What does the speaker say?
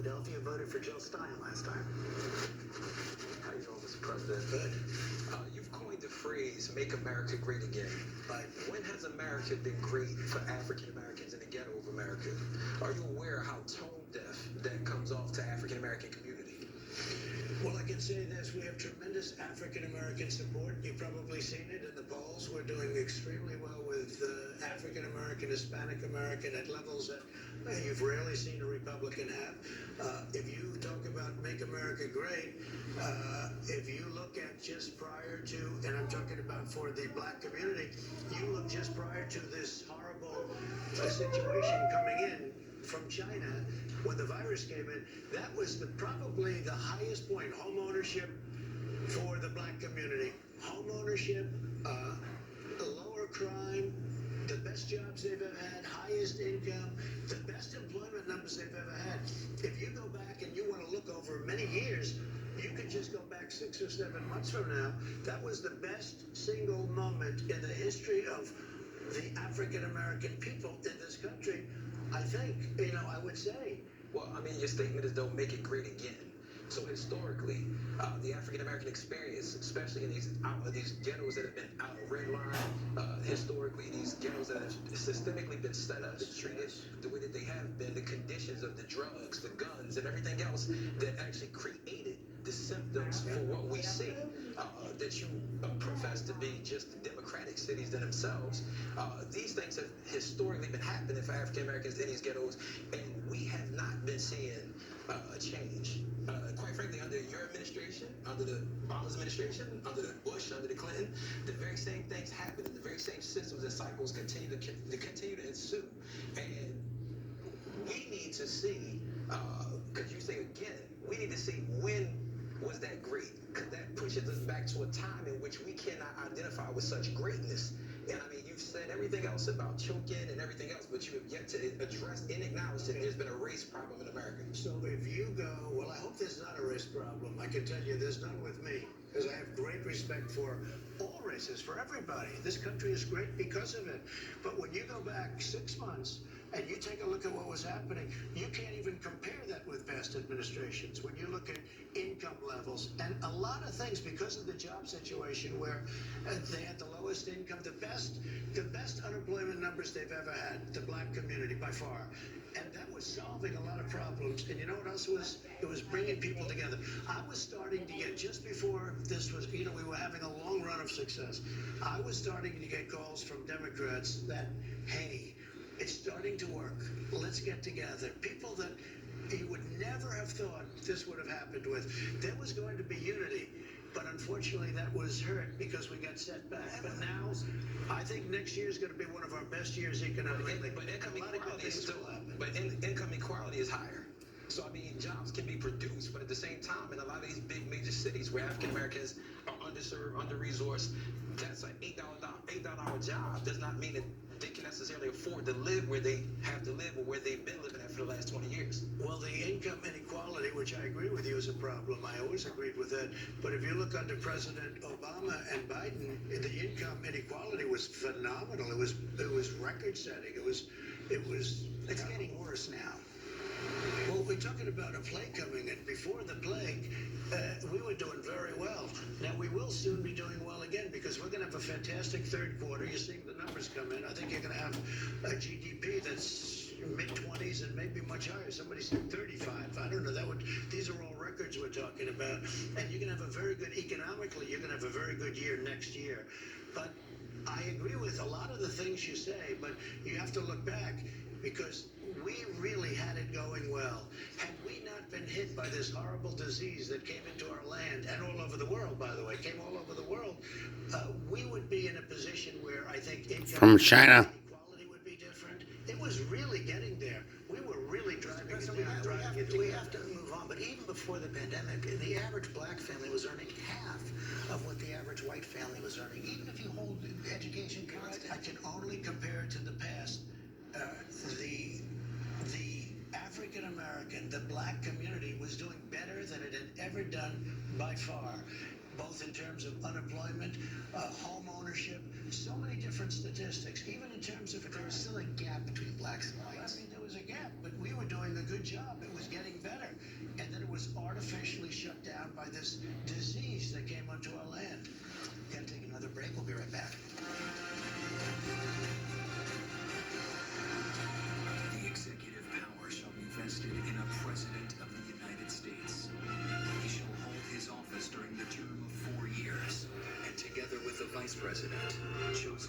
Philadelphia voted for Jill Stein last time. How you doing, Mr. President? Good. You've coined the phrase "Make America Great Again." Right. When has America been great for African Americans in the ghetto of America? Are you aware of how tone deaf that comes off to African American community? Well, I can say this. We have tremendous African-American support. You've probably seen it in the polls. We're doing extremely well with African-American, Hispanic-American at levels that you've rarely seen a Republican have. If you talk about Make America Great, if you look at just prior to, and I'm talking about for the black community, you look just prior to this horrible situation coming in from China, when the virus came in, that was probably the highest point. Home ownership for the black community. Home ownership, lower crime, the best jobs they've ever had, highest income, the best employment numbers they've ever had. If you go back and you want to look over many years, you could just go back 6 or 7 months from now. That was the best single moment in the history of the African American people in this country. I think, I would say. Well, I mean, your statement is they'll make it great again. So historically, the African American experience, especially in these ghettos that have been out redlined, historically, these ghettos that have systemically been set up and treated the way that they have been, the conditions of the drugs, the guns, and everything else that actually created the symptoms for what we see, that you profess to be just democratic cities themselves. These things have historically been happening for African Americans in these ghettos, and we have not been seeing a change. Quite frankly, under your administration, under the Obama's administration, under the Bush, under the Clinton, the very same things happen, and the very same systems and cycles continue to ensue. And we need to see, because you say again, we need to see when was that great, because that pushes us back to a time in which we cannot identify with such greatness. And I mean, you've said everything else about choking and everything else, but you have yet to address and acknowledge that there's been a race problem in America. So if you go, well, I hope there's not a race problem. I can tell you there's none with me, because I have great respect for all races, for everybody. This country is great because of it. But when you go back 6 months and you take a look at what was happening, you can't even compare that with past administrations. When you look at income levels and a lot of things because of the job situation where they had the lowest income, the best unemployment numbers they've ever had, the black community by far. And that was solving a lot of problems. And you know what else was? It was bringing people together. I was starting to get, just before this was, we were having a long run of success. I was starting to get calls from Democrats that, hey, it's starting to work. Let's get together. People that you would never have thought this would have happened with. There was going to be unity, but unfortunately that was hurt because we got set back. But now, I think next year is going to be one of our best years economically. But income equality is higher. So, I mean, jobs can be produced, but at the same time, in a lot of these big major cities where African Americans are underserved, under-resourced, that's an $8 job. Does not mean that they can necessarily afford to live where they have to live or where they've been living at for the last 20 years. Well, the income inequality, which I agree with you, is a problem. I always agreed with that. But if you look under President Obama and Biden, the income inequality was phenomenal. It was record-setting. It's getting worse now. Well, we're talking about a plague coming in. Before the plague, we were doing very well. Now, we will soon be doing well again because we're going to have a fantastic third quarter. You're seeing the numbers come in. I think you're going to have a GDP that's mid-20s and maybe much higher. Somebody said 35. I don't know. These are all records we're talking about. And you're going to have a very good, economically, you're going to have a very good year next year. But I agree with a lot of the things you say, but you have to look back because we really had it going well. Had we not been hit by this horrible disease that came into our land and all over the world, by the way, came all over the world, we would be in a position where I think income from China equality would be different. It was really getting there. We were really driving it down. We have to move on. But even before the pandemic, the average black family was earning half of what the average white family was earning. Even if you hold education constant. I can only compare it to the past. The African American, the black community was doing better than it had ever done by far, both in terms of unemployment, home ownership, so many different statistics, even in terms of There was still a gap between blacks and whites. I mean, there was a gap, but we were doing a good job. It was getting better. down by this disease that came onto our land. Gotta take another break. We'll be right back. The executive power shall be vested in a president of the United States. He shall hold his office during the term of 4 years, and together with the vice president, chosen